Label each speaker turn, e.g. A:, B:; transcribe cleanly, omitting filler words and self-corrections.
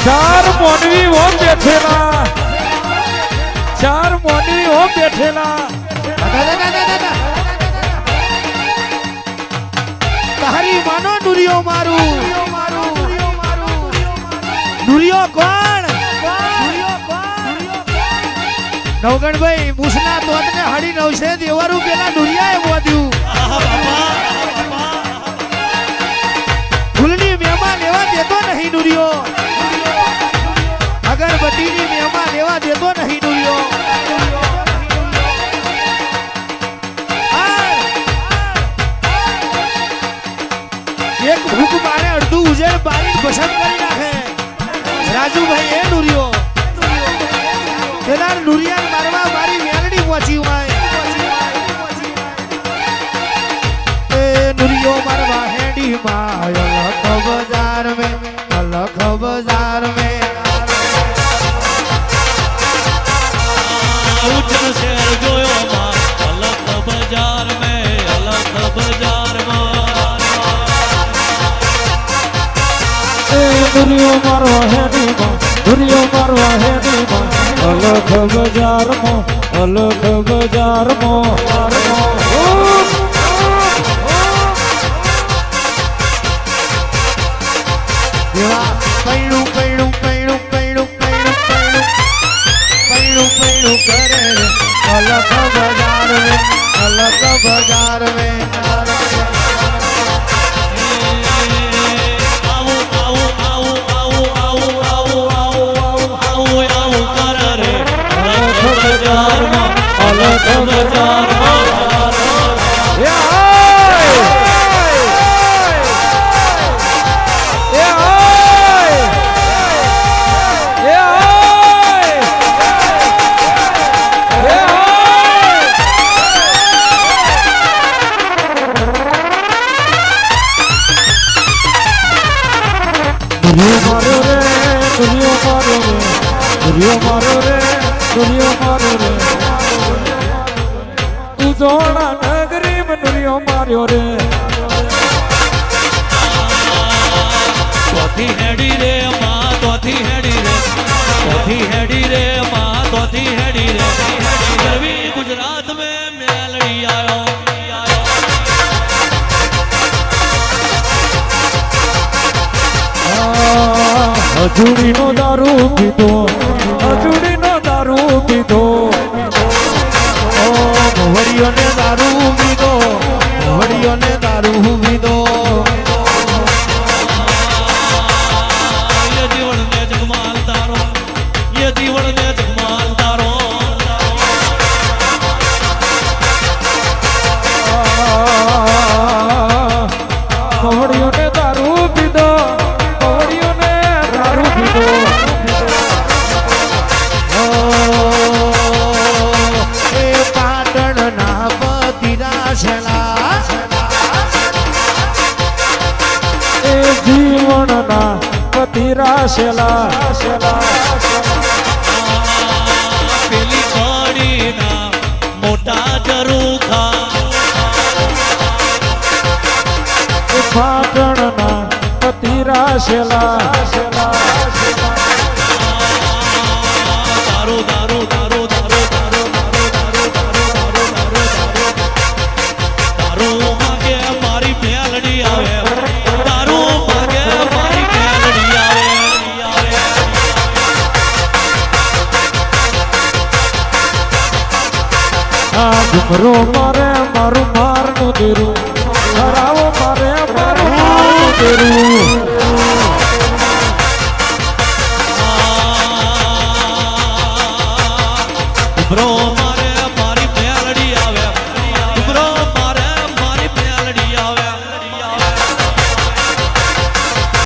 A: ચાર મોનવી ઓમ બેઠેલા, ચાર મોનવી ઓમ બેઠેલા.
B: તારી માનો નુરિયો મારું, નુરિયો કોણ? નવગણભાઈ મુસના તોતને હડી 900 દેવારું પેલા નુરિયાએ મોદ્યું. ફૂલની મહેમાન લેવા દેતો નહીં નુરિયો, અગરબત્તીની મહેમાન લેવા દેતો નહીં નુરિયો. એક ભૂખ મારે અડધું ઉજેર બારી પસંદ કરી નાખે રાજુભાઈ એ નુરિયો. પેલા નુરિયાને મારવા મારી મેલડી પહોંચી હોય એ નુરિયો મારવા હેડી માં અલખ બજાર में, અલખ બજાર में
C: ઉજ્જૈન શહેર જોયો માં અલખ બજાર में, અલખ બજાર માં
A: એ દુનિયો મારવા હેડી માં, દુનિયો મારવા હેડી માં, અલખ બજારમાં, અલખ બજારમાં.
B: દેવા પૈણું પૈણું પૈણું પૈણું પૈણું પૈણું પૈણું પૈણું કરે રે અલખ બજાર में, અલખ બજાર में.
C: આવું આવું આવું આવું આવું આવું આવું આવું આવું આવું કરે રે અલખ બજારમાં, અલખ બજારમાં.
A: ઉજોડા નગરી મનુરિયો માર્યો રે,
C: તોથી હેડી રે માં, તોથી હેડી રે, તોથી હેડી રે માં, તોથી હેડી રે. ગરવી ગુજરાત में મેલડી આયો.
A: હજુડીનો દારૂ પીધો, હજુડીનો દારૂ પીધો,
B: વડીઓને દારૂ પીધો, વડીઓને દારૂ પીધો.
C: ये जीवन ने जगमाल तारो, ये जीवन ने जगमाल तारो.
A: કવડીઓને દારૂ પીધો, કવડીઓને દારૂ પીધો.
B: એ પાટણના પતિરા છેલા,
A: એ જીવનના પતિરાશેલા.
C: પેલી કડીના મોટા જરૂખા,
A: એ પાટણના પતિરાશેલા.
C: દારૂ દારૂ દારૂ દારૂ દારૂ દારૂ દારૂ દારૂ દારૂ દારૂ દારૂ માગે મારી મેલડી આવે, દારૂ માગે મારી મેલડી આવે.
A: આ ઘુમરો મારે મારું મારનું દેરું, હરાવો મારે મારું મારનું દેરું.